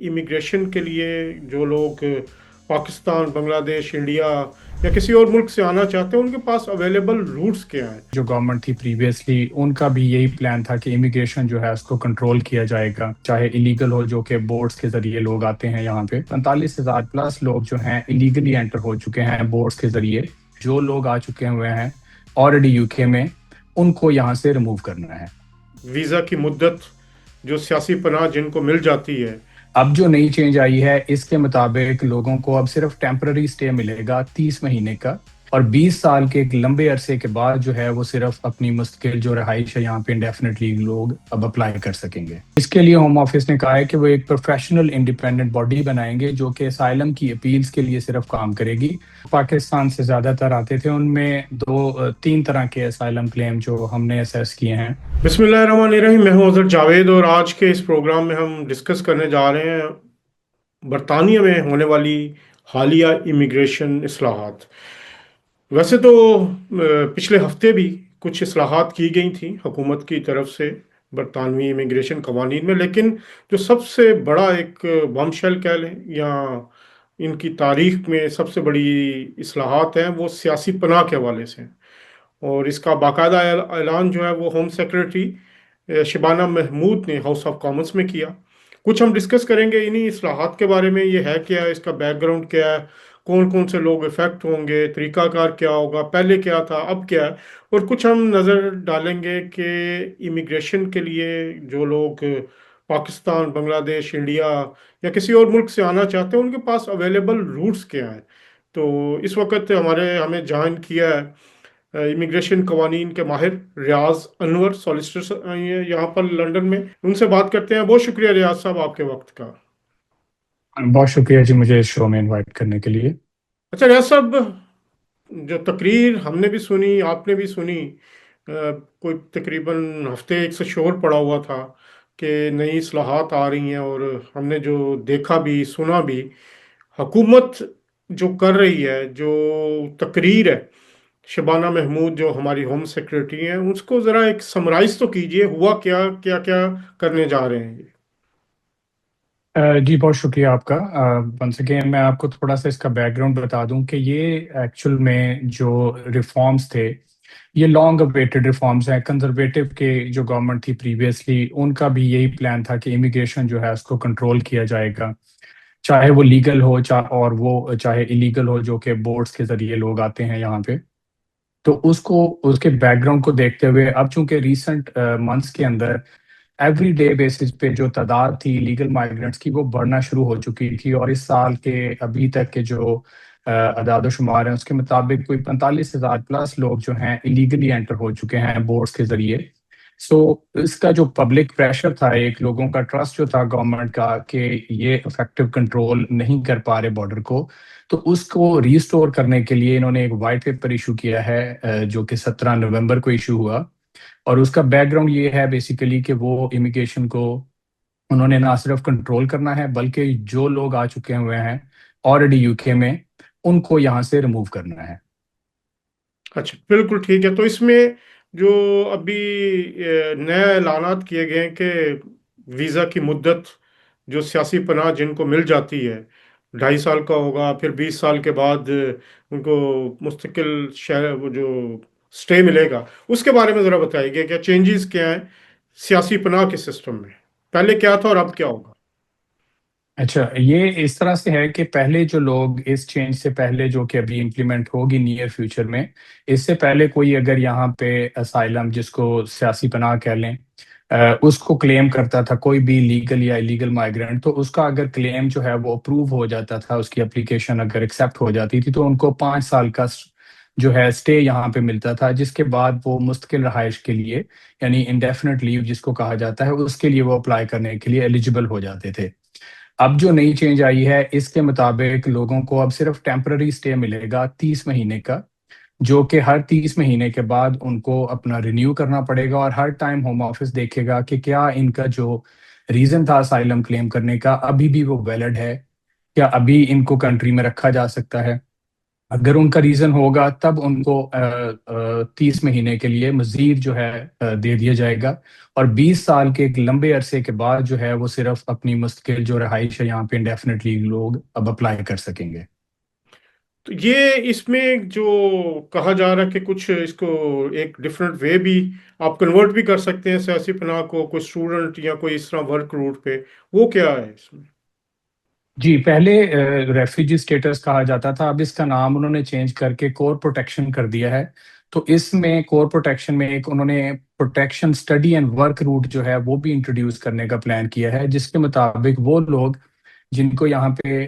Immigration کے لیے جو لوگ پاکستان، بنگلہ دیش، انڈیا یا کسی اور ملک سے آنا چاہتے ہیں ان کے پاس اویلیبل روٹس کیا ہیں؟ جو گورنمنٹ تھی پریویسلی ان کا بھی یہی پلان تھا کہ امیگریشن جو ہے اس کو کنٹرول کیا جائے گا، چاہے الیگل ہو، جو کہ بورڈز کے ذریعے لوگ آتے ہیں یہاں پہ 45,000 پلس لوگ جو ہیں الیگلی انٹر ہو چکے ہیں بورڈز کے ذریعے. جو لوگ آ چکے ہوئے ہیں آلریڈی یو کے میں ان کو یہاں سے ریموو کرنا ہے. ویزا کی مدت جو سیاسی پناہ جن کو مل جاتی ہے، اب جو نئی چینج آئی ہے اس کے مطابق لوگوں کو اب صرف ٹیمپرری سٹے ملے گا 30 مہینے کا، اور 20 سال کے ایک لمبے عرصے کے بعد جو ہے وہ صرف اپنی مستقل جو رہائش ہے یہاں پہ انڈیفینیٹلی لوگ اب اپلائی کر سکیں گے. اس کے لیے ہوم آفس نے کہا ہے کہ وہ ایک پروفیشنل انڈیپینڈنٹ باڈی بنائیں گے جو کہ اسائلم کی اپیلز کے لیے صرف کام کرے گی. پاکستان سے زیادہ تر آتے تھے، ان میں تین طرح کے اسائلم کلیم جو ہم نے اسیس کیے ہیں. بسم اللہ الرحمن الرحیم. میں ہوں حضرت جاوید اور آج کے اس پروگرام میں ہم ڈسکس کرنے جا رہے ہیں برطانیہ میں ہونے والی حالیہ امیگریشن اصلاحات. ویسے تو پچھلے ہفتے بھی کچھ اصلاحات کی گئی تھیں حکومت کی طرف سے برطانوی امیگریشن قوانین میں، لیکن جو سب سے بڑا ایک بم شیل کہہ لیں یا ان کی تاریخ میں سب سے بڑی اصلاحات ہیں وہ سیاسی پناہ کے حوالے سے ہیں. اور اس کا باقاعدہ اعلان جو ہے وہ ہوم سیکرٹری شبانہ محمود نے ہاؤس آف کامنس میں کیا. کچھ ہم ڈسکس کریں گے انہی اصلاحات کے بارے میں، یہ ہے کیا ہے، اس کا بیک گراؤنڈ کیا ہے، کون کون سے لوگ افیکٹ ہوں گے، طریقہ کار کیا ہوگا، پہلے کیا تھا اب کیا ہے، اور کچھ ہم نظر ڈالیں گے کہ امیگریشن کے لیے جو لوگ پاکستان، بنگلہ دیش، انڈیا یا کسی اور ملک سے آنا چاہتے ہیں ان کے پاس اویلیبل روٹس کیا ہیں. تو اس وقت ہمیں جوائن کیا ہے امیگریشن قوانین کے ماہر ریاض انور سالیسٹر یہاں پر لنڈن میں. ان سے بات کرتے ہیں. بہت شکریہ ریاض صاحب آپ کے وقت کا. بہت شکریہ جی مجھے اس شو میں انوائٹ کرنے کے لیے. اچھا ریاض صاحب، جو تقریر ہم نے بھی سنی، آپ نے بھی سنی، کوئی تقریباً ہفتے ایک سے شور پڑا ہوا تھا کہ نئی اصلاحات آ رہی ہیں، اور ہم نے جو دیکھا بھی سنا بھی، حکومت جو کر رہی ہے، جو تقریر ہے شبانہ محمود جو ہماری ہوم سیکرٹری ہیں، اس کو ذرا ایک سمرائز تو کیجئے، ہوا کیا کیا کیا کرنے جا رہے ہیں یہ؟ جی بہت شکریہ آپ کا. ونس اگین میں آپ کو تھوڑا سا اس کا بیک گراؤنڈ بتا دوں کہ یہ ایکچول میں جو ریفارمز تھے یہ لانگ اویٹڈ ریفارمز ہیں. کنزرویٹو کے جو گورنمنٹ تھی پریویسلی ان کا بھی یہی پلان تھا کہ امیگریشن جو ہے اس کو کنٹرول کیا جائے گا، چاہے وہ لیگل ہو اور وہ چاہے الیگل ہو، جو کہ بورڈز کے ذریعے لوگ آتے ہیں یہاں پہ. تو اس کے بیک گراؤنڈ کو دیکھتے ہوئے اب چونکہ ریسنٹ منتھس کے اندر ایوری ڈے بیسس پہ جو تعداد تھی لیگل مائیگرنٹس کی وہ بڑھنا شروع ہو چکی تھی، اور اس سال کے ابھی تک کے جو اعداد و شمار ہیں اس کے مطابق کوئی 45,000 پلس لوگ جو ہیں الیگلی انٹر ہو چکے ہیں بورڈز کے ذریعے. سو اس کا جو پبلک پریشر تھا، ایک لوگوں کا ٹرسٹ جو تھا گورنمنٹ کا کہ یہ افیکٹو کنٹرول نہیں کر پا رہے بارڈر کو، تو اس کو ریسٹور کرنے کے لیے انہوں نے ایک وائٹ پیپر ایشو کیا ہے جو کہ 17 نومبر کو ایشو ہوا. اور اس کا بیک گراؤنڈ یہ ہے بیسیکلی کہ وہ امیگریشن کو انہوں نے نہ صرف کنٹرول کرنا ہے بلکہ جو لوگ آ چکے ہوئے ہیں آلریڈی یو کے میں ان کو یہاں سے ریموو کرنا ہے. اچھا بالکل ٹھیک ہے. تو اس میں جو ابھی نئے اعلانات کیے گئے ہیں کہ ویزا کی مدت جو سیاسی پناہ جن کو مل جاتی ہے 2.5 سال کا ہوگا، پھر 20 سال کے بعد ان کو مستقل شہر وہ جو سٹے ملے گا، اس کے بارے میں ذرا بتائیے گا کیا چینجز کیا ہیں سیاسی پناہ کے سسٹم میں، پہلے کیا تھا اور اب کیا ہوگا؟ اچھا، یہ اس طرح سے ہے کہ پہلے جو لوگ اس چینج سے پہلے جو کہ ابھی امپلیمنٹ ہوگی نیئر فیوچر میں، اس سے پہلے کوئی اگر یہاں پہ اسائلم جس کو سیاسی پناہ کہہ لیں اس کو کلیم کرتا تھا کوئی بھی لیگل یا ایلیگل مائیگرنٹ، تو اس کا اگر کلیم جو ہے وہ اپروو ہو جاتا تھا، اس کی اپلیکیشن اگر ایکسیپٹ ہو جاتی تھی تو ان کو 5 سال کا جو ہے اسٹے یہاں پہ ملتا تھا، جس کے بعد وہ مستقل رہائش کے لیے یعنی انڈیفینٹ لیو جس کو کہا جاتا ہے اس کے لیے وہ اپلائی کرنے کے لیے ایلیجیبل ہو جاتے تھے. اب جو نئی چینج آئی ہے اس کے مطابق لوگوں کو اب صرف ٹیمپرری سٹے ملے گا 30 مہینے کا، جو کہ ہر 30 مہینے کے بعد ان کو اپنا رینیو کرنا پڑے گا، اور ہر ٹائم ہوم آفس دیکھے گا کہ کیا ان کا جو ریزن تھا اسائلم کلیم کرنے کا ابھی بھی وہ ویلڈ ہے، کیا ابھی ان کو کنٹری میں رکھا جا سکتا ہے. اگر ان کا ریزن ہوگا تب ان کو 30 مہینے کے لیے مزید جو ہے دے دیا جائے گا، اور 20 سال کے ایک لمبے عرصے کے بعد جو ہے وہ صرف اپنی مستقل جو رہائش ہے یہاں پہ انڈیفینیٹلی لوگ اب اپلائی کر سکیں گے۔ تو یہ اس میں جو کہا جا رہا ہے کہ کچھ اس کو ایک ڈفرینٹ وے بھی آپ کنورٹ بھی کر سکتے ہیں سیاسی پناہ کو، کوئی اسٹوڈنٹ یا کوئی اس طرح ورک روٹ پہ، وہ کیا ہے اس میں؟ جی، پہلے ریفیوجی سٹیٹس کہا جاتا تھا، اب اس کا نام انہوں نے چینج کر کے کور پروٹیکشن کر دیا ہے۔ تو اس میں کور پروٹیکشن میں ایک انہوں نے protection study and work route جو ہے وہ بھی انٹروڈیوس کرنے کا پلان کیا ہے، جس کے مطابق وہ لوگ جن کو یہاں پہ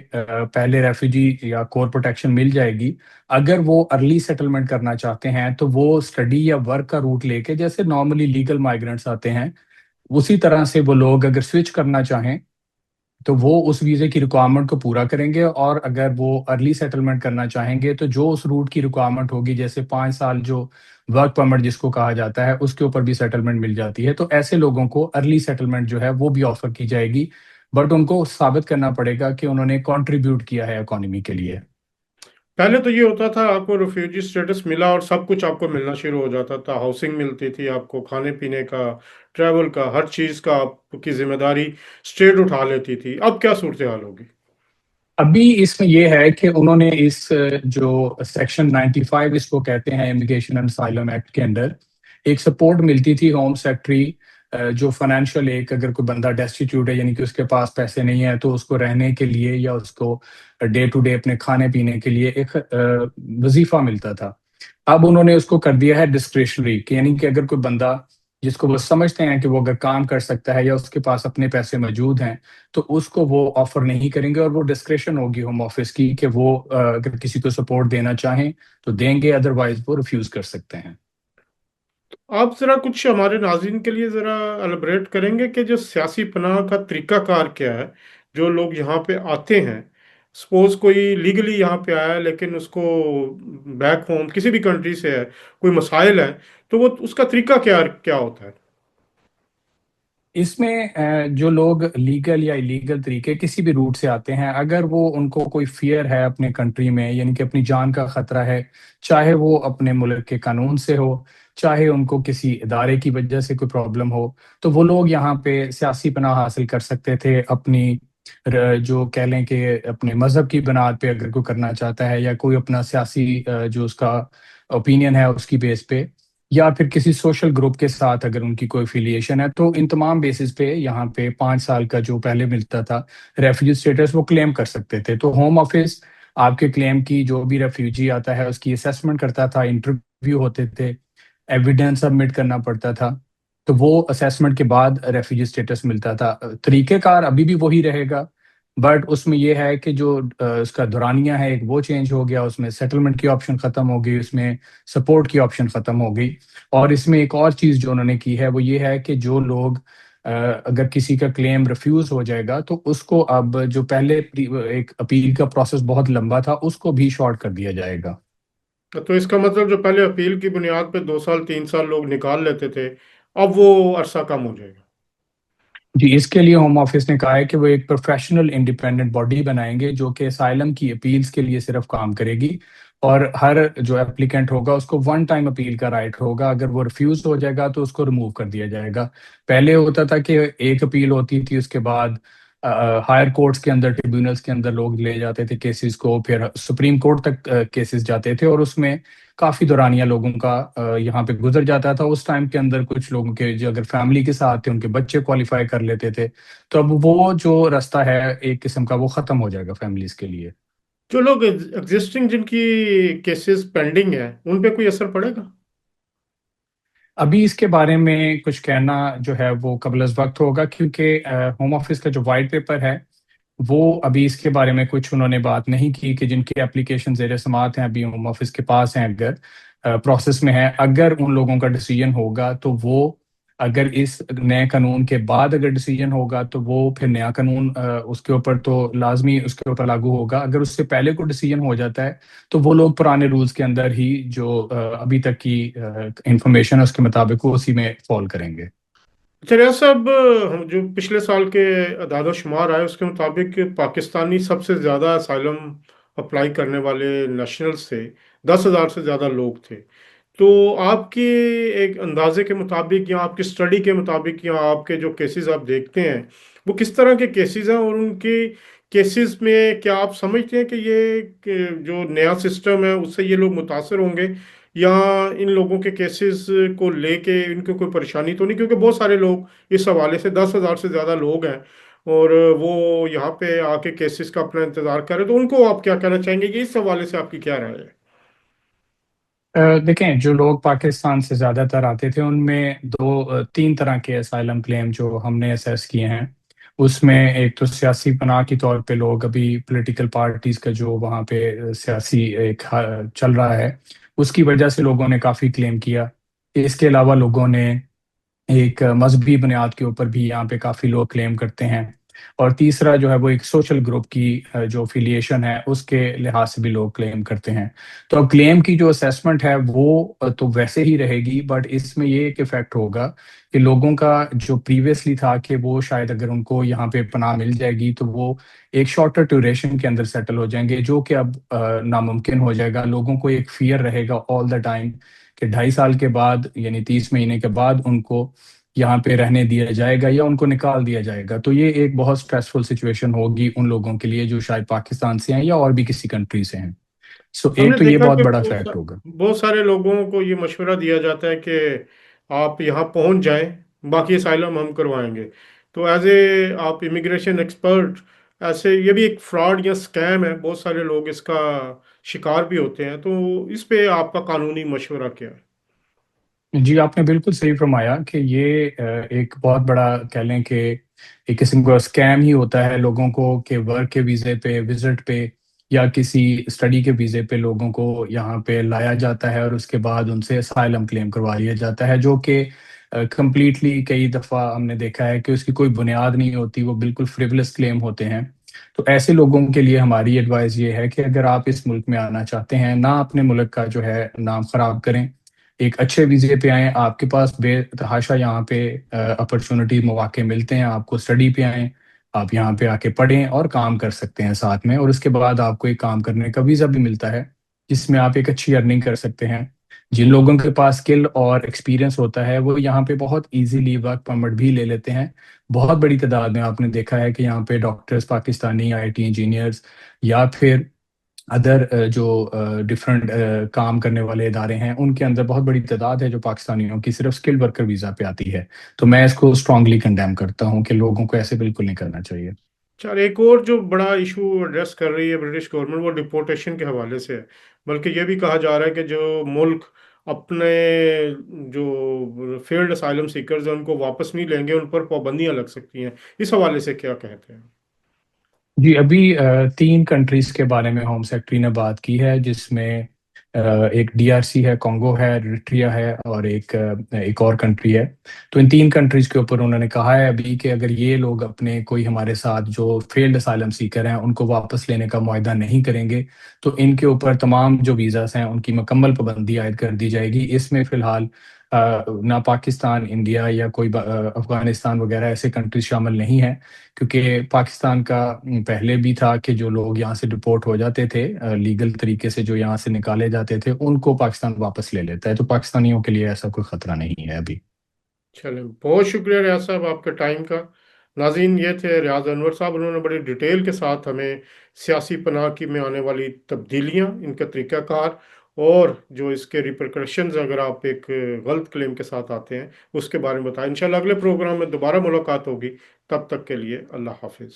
پہلے ریفیوجی یا کور پروٹیکشن مل جائے گی، اگر وہ ارلی سیٹلمنٹ کرنا چاہتے ہیں تو وہ اسٹڈی یا ورک کا روٹ لے کے، جیسے نارملی لیگل مائیگرنٹس آتے ہیں اسی طرح سے وہ لوگ اگر سوئچ کرنا چاہیں تو وہ اس ویزے کی ریکوائرمنٹ کو پورا کریں گے، اور اگر وہ ارلی سیٹلمنٹ کرنا چاہیں گے تو جو اس روٹ کی ریکوائرمنٹ ہوگی، جیسے 5 سال جو ورک پرمٹ جس کو کہا جاتا ہے، اس کے اوپر بھی سیٹلمنٹ مل جاتی ہے۔ تو ایسے لوگوں کو ارلی سیٹلمنٹ جو ہے وہ بھی آفر کی جائے گی، بٹ ان کو ثابت کرنا پڑے گا کہ انہوں نے کنٹریبیوٹ کیا ہے اکانومی کے لیے۔ پہلے تو یہ ہوتا تھا آپ کو ریفیوجی اسٹیٹس ملا اور سب کچھ آپ کو ملنا شروع ہو جاتا تھا، ہاؤسنگ ملتی تھی آپ کو، کھانے پینے کا، ٹریول کا، ہر چیز کا آپ کی ذمہ داری اسٹیٹ اٹھا لیتی تھی۔ اب کیا صورتحال ہوگی؟ ابھی اس میں یہ ہے کہ انہوں نے اس جو سیکشن 95 اس کو کہتے ہیں امیگریشن اینڈ اسائلم ایکٹ کے اندر، ایک سپورٹ ملتی تھی ہوم سیکٹری جو فائنینشیل، ایک اگر کوئی بندہ ڈیسٹیٹیوٹ ہے یعنی کہ اس کے پاس پیسے نہیں ہیں، تو اس کو رہنے کے لیے یا اس کو ڈے ٹو ڈے اپنے کھانے پینے کے لیے ایک وظیفہ ملتا تھا۔ اب انہوں نے اس کو کر دیا ہے ڈسکریشنری، کہ یعنی کہ اگر کوئی بندہ جس کو وہ سمجھتے ہیں کہ وہ اگر کام کر سکتا ہے یا اس کے پاس اپنے پیسے موجود ہیں، تو اس کو وہ آفر نہیں کریں گے، اور وہ ڈسکریشن ہوگی ہوم آفس کی کہ وہ اگر کسی کو سپورٹ دینا چاہیں تو دیں گے، ادروائز وہ ریفیوز کر سکتے ہیں۔ آپ ذرا کچھ ہمارے ناظرین کے لیے ذرا البریٹ کریں گے کہ جو سیاسی پناہ کا طریقہ کار کیا ہے؟ جو لوگ یہاں پہ آتے ہیں، سپوز کوئی لیگلی یہاں پہ آیا ہے لیکن اس کو بیک ہوم کسی بھی کنٹری سے ہے، کوئی مسائل ہے، تو وہ اس کا طریقہ کیا کیا ہوتا ہے؟ اس میں جو لوگ لیگل یا ایلیگل طریقے کسی بھی روٹ سے آتے ہیں، اگر وہ ان کو کوئی فیئر ہے اپنے کنٹری میں، یعنی کہ اپنی جان کا خطرہ ہے، چاہے وہ اپنے ملک کے قانون سے ہو، چاہے ان کو کسی ادارے کی وجہ سے کوئی پرابلم ہو، تو وہ لوگ یہاں پہ سیاسی پناہ حاصل کر سکتے تھے، اپنی جو کہہ لیں کہ اپنے مذہب کی بنیاد پہ اگر کوئی کرنا چاہتا ہے، یا کوئی اپنا سیاسی جو اس کا اوپینین ہے اس کی بیس پہ، یا پھر کسی سوشل گروپ کے ساتھ اگر ان کی کوئی فیلیشن ہے، تو ان تمام بیسز پہ یہاں پہ 5 سال کا جو پہلے ملتا تھا ریفیوجی اسٹیٹس وہ کلیم کر سکتے تھے۔ تو ہوم آفس آپ کے کلیم کی، جو بھی ریفیوجی آتا ہے اس کی اسیسمنٹ کرتا تھا، انٹرویو ہوتے تھے، ایویڈنس سبمٹ کرنا پڑتا تھا، تو وہ اسیسمنٹ کے بعد ریفیوجی اسٹیٹس ملتا تھا۔ طریقہ کار ابھی بھی وہی رہے گا، بٹ اس میں یہ ہے کہ جو اس کا دورانیہ ہے ایک وہ چینج ہو گیا، اس میں سیٹلمنٹ کی آپشن ختم ہو گئی، اس میں سپورٹ کی آپشن ختم ہو گئی، اور اس میں ایک اور چیز جو انہوں نے کی ہے وہ یہ ہے کہ جو لوگ اگر کسی کا کلیم ریفیوز ہو جائے گا تو اس کو اب جو پہلے ایک اپیل کا پروسیس بہت لمبا تھا اس کو بھی شارٹ کر دیا جائے گا۔ تو اس کا مطلب جو پہلے اپیل کی بنیاد پہ 2 سال 3 سال لوگ نکال لیتے تھے، اب وہ عرصہ کم ہو جائے گا؟ جی، اس کے لیے ہوم آفس نے کہا ہے کہ وہ ایک پروفیشنل انڈیپینڈنٹ باڈی بنائیں گے جو کہ اسائلم کی اپیلز کے لیے صرف کام کرے گی، اور ہر جو اپلیکنٹ ہوگا اس کو ون ٹائم اپیل کا رائٹ ہوگا، اگر وہ ریفیوز ہو جائے گا تو اس کو ریموو کر دیا جائے گا۔ پہلے ہوتا تھا کہ ایک اپیل ہوتی تھی، اس کے بعد ہائر کورٹس کے اندر، ٹریبیونلز کے اندر لوگ لے جاتے تھے کیسز کو، پھر سپریم کورٹ تک کیسز جاتے تھے، اور اس میں کافی دورانیہ لوگوں کا یہاں پہ گزر جاتا تھا۔ اس ٹائم کے اندر کچھ لوگوں کے جو اگر فیملی کے ساتھ تھے ان کے بچے کوالیفائی کر لیتے تھے، تو اب وہ جو راستہ ہے ایک قسم کا وہ ختم ہو جائے گا فیملیز کے لیے۔ جو لوگ ایگزسٹنگ جن کی کیسز پینڈنگ ہیں ان پہ کوئی اثر پڑے گا؟ ابھی اس کے بارے میں کچھ کہنا جو ہے وہ قبل از وقت ہوگا، کیونکہ ہوم آفس کا جو وائٹ پیپر ہے وہ ابھی اس کے بارے میں کچھ انہوں نے بات نہیں کی کہ جن کی اپلیکیشن زیر سماعت ہیں ابھی ہوم آفس کے پاس ہیں، اگر پروسیس میں ہے، اگر ان لوگوں کا ڈیسیجن ہوگا تو وہ، اگر اس نئے قانون کے بعد اگر ڈیسیجن ہوگا تو وہ پھر نیا قانون اس کے اوپر تو لازمی اس کے اوپر لاگو ہوگا، اگر اس سے پہلے کوئی ڈیسیجن ہو جاتا ہے تو وہ لوگ پرانے رولز کے اندر ہی جو ابھی تک کی انفارمیشن ہے اس کے مطابق وہ اسی میں فال کریں گے۔ اچھا ریاض صاحب، ہم جو پچھلے سال کے اعداد و شمار آئے اس کے مطابق پاکستانی سب سے زیادہ اسائلم اپلائی کرنے والے نیشنلز تھے، 10,000 سے زیادہ لوگ تھے۔ تو آپ کے ایک اندازے کے مطابق یا آپ کی اسٹڈی کے مطابق یا آپ کے جو کیسز آپ دیکھتے ہیں وہ کس طرح کے کیسز ہیں، اور ان کے کیسز میں کیا آپ سمجھتے ہیں کہ یہ کہ جو نیا سسٹم ہے اس سے یہ لوگ متاثر ہوں گے، یا ان لوگوں کے کیسز کو لے کے ان کو کوئی پریشانی تو نہیں؟ کیونکہ بہت سارے لوگ اس حوالے سے 10,000 سے زیادہ لوگ ہیں اور وہ یہاں پہ آ کے کیسز کا اپنا انتظار کر رہے ہیں، تو ان کو آپ کیا کہنا چاہیں گے کہ اس حوالے سے آپ کی کیا رائے ہے؟ دیکھیں، جو لوگ پاکستان سے زیادہ تر آتے تھے ان میں تین طرح کے اسائلم کلیم جو ہم نے اسیس کیے ہیں، اس میں ایک تو سیاسی پناہ کے طور پہ لوگ ابھی پولیٹیکل پارٹیز کا جو وہاں پہ سیاسی ایک چل رہا ہے اس کی وجہ سے لوگوں نے کافی کلیم کیا۔ اس کے علاوہ لوگوں نے ایک مذہبی بنیاد کے اوپر بھی یہاں پہ کافی لوگ کلیم کرتے ہیں، اور تیسرا جو ہے وہ ایک سوشل گروپ کی جو افیلیشن ہے اس کے لحاظ سے بھی لوگ کلیم کرتے ہیں۔ تو اب کلیم کی جو اسیسمنٹ ہے وہ تو ویسے ہی رہے گی، بٹ اس میں یہ ایک افیکٹ ہوگا کہ لوگوں کا جو پریویسلی تھا کہ وہ شاید اگر ان کو یہاں پہ پناہ مل جائے گی تو وہ ایک شارٹر ڈیوریشن کے اندر سیٹل ہو جائیں گے، جو کہ اب ناممکن ہو جائے گا۔ لوگوں کو ایک فیئر رہے گا آل دا ٹائم کہ 2.5 سال کے بعد یعنی 30 مہینے کے بعد ان کو یہاں پہ رہنے دیا جائے گا یا ان کو نکال دیا جائے گا۔ تو یہ ایک بہت سٹریسفل سچویشن ہوگی ان لوگوں کے لیے جو شاید پاکستان سے ہیں یا اور بھی کسی کنٹری سے ہیں۔ سو ہم نے ایک تو یہ دیکھا بہت کہ بڑا فیکٹ ہوگا۔ بہت سارے لوگوں کو یہ مشورہ دیا جاتا ہے کہ آپ یہاں پہنچ جائیں، باقی اسائلم ہم کروائیں گے۔ تو ایز اے آپ امیگریشن ایکسپرٹ، ایسے یہ بھی ایک فراڈ یا سکیم ہے، بہت سارے لوگ اس کا شکار بھی ہوتے ہیں، تو اس پہ آپ کا قانونی مشورہ کیا ہے؟ جی، آپ نے بالکل صحیح فرمایا کہ یہ ایک بہت بڑا کہہ لیں کہ ایک قسم کا اسکیم ہی ہوتا ہے لوگوں کو کہ ورک کے ویزے پہ، وزٹ پہ یا کسی اسٹڈی کے ویزے پہ لوگوں کو یہاں پہ لایا جاتا ہے اور اس کے بعد ان سے اسائلم کلیم کروا لیا جاتا ہے، جو کہ کمپلیٹلی کئی دفعہ ہم نے دیکھا ہے کہ اس کی کوئی بنیاد نہیں ہوتی، وہ بالکل فریولس کلیم ہوتے ہیں۔ تو ایسے لوگوں کے لیے ہماری ایڈوائز یہ ہے کہ اگر آپ اس ملک میں آنا چاہتے ہیں، نہ اپنے ملک کا جو ہے نام خراب کریں، ایک اچھے ویزے پہ آئیں، آپ کے پاس بے تحاشا یہاں پہ اپرچونٹی مواقع ملتے ہیں، آپ کو اسٹڈی پہ آئیں، آپ یہاں پہ آ کے پڑھیں اور کام کر سکتے ہیں ساتھ میں، اور اس کے بعد آپ کو ایک کام کرنے کا ویزا بھی ملتا ہے جس میں آپ ایک اچھی ارننگ کر سکتے ہیں۔ جن لوگوں کے پاس اسکل اور ایکسپیرینس ہوتا ہے وہ یہاں پہ بہت ایزیلی ورک پرمٹ بھی لے لیتے ہیں۔ بہت بڑی تعداد میں آپ نے دیکھا ہے کہ یہاں پہ doctors, Pakistani I T engineers یا پھر ادر جو ڈفرینٹ کام کرنے والے ادارے ہیں ان کے اندر بہت بڑی تعداد ہے جو پاکستانیوں کی صرف اسکل ورکر ویزا پہ آتی ہے۔ تو میں اس کو اسٹرانگلی کنڈیم کرتا ہوں کہ لوگوں کو ایسے بالکل نہیں کرنا چاہیے۔ چار ایک اور جو بڑا ایشو ایڈریس کر رہی ہے برٹش گورنمنٹ، وہ ڈپورٹیشن کے حوالے سے ہے۔ بلکہ یہ بھی کہا جا رہا ہے کہ جو ملک اپنے جو فیلڈ اسائلم سیکرز ہیں ان کو واپس نہیں لیں گے، ان پر پابندیاں لگ سکتی ہیں۔ اس حوالے سے کیا کہتے ہیں؟ جی، ابھی 3 کنٹریز کے بارے میں ہوم سیکرٹری نے بات کی ہے، جس میں ایک ڈی آر سی ہے، کانگو ہے، ریٹریا ہے، اور ایک اور کنٹری ہے۔ تو ان 3 کنٹریز کے اوپر انہوں نے کہا ہے ابھی کہ اگر یہ لوگ اپنے کوئی ہمارے ساتھ جو فیلڈ اسائلم سیکر ہیں ان کو واپس لینے کا معاہدہ نہیں کریں گے تو ان کے اوپر تمام جو ویزاز ہیں ان کی مکمل پابندی عائد کر دی جائے گی۔ اس میں فی الحال نہ پاکستان، انڈیا یا کوئی افغانستان وغیرہ ایسے کنٹریز شامل نہیں ہیں، کیونکہ پاکستان کا پہلے بھی تھا کہ جو لوگ یہاں سے ڈپورٹ ہو جاتے تھے لیگل طریقے سے، جو یہاں سے نکالے جاتے تھے، ان کو پاکستان واپس لے لیتا ہے۔ تو پاکستانیوں کے لیے ایسا کوئی خطرہ نہیں ہے ابھی۔ چلیں، بہت شکریہ ریاض صاحب آپ کے ٹائم کا۔ ناظرین، یہ تھے ریاض انور صاحب، انہوں نے بڑی ڈیٹیل کے ساتھ ہمیں سیاسی پناہ کی میں آنے والی تبدیلیاں، ان کا طریقہ کار، اور جو اس کے ریپرکشنز اگر آپ ایک غلط کلیم کے ساتھ آتے ہیں اس کے بارے میں بتایا۔ انشاءاللہ اگلے پروگرام میں دوبارہ ملاقات ہوگی، تب تک کے لیے اللہ حافظ۔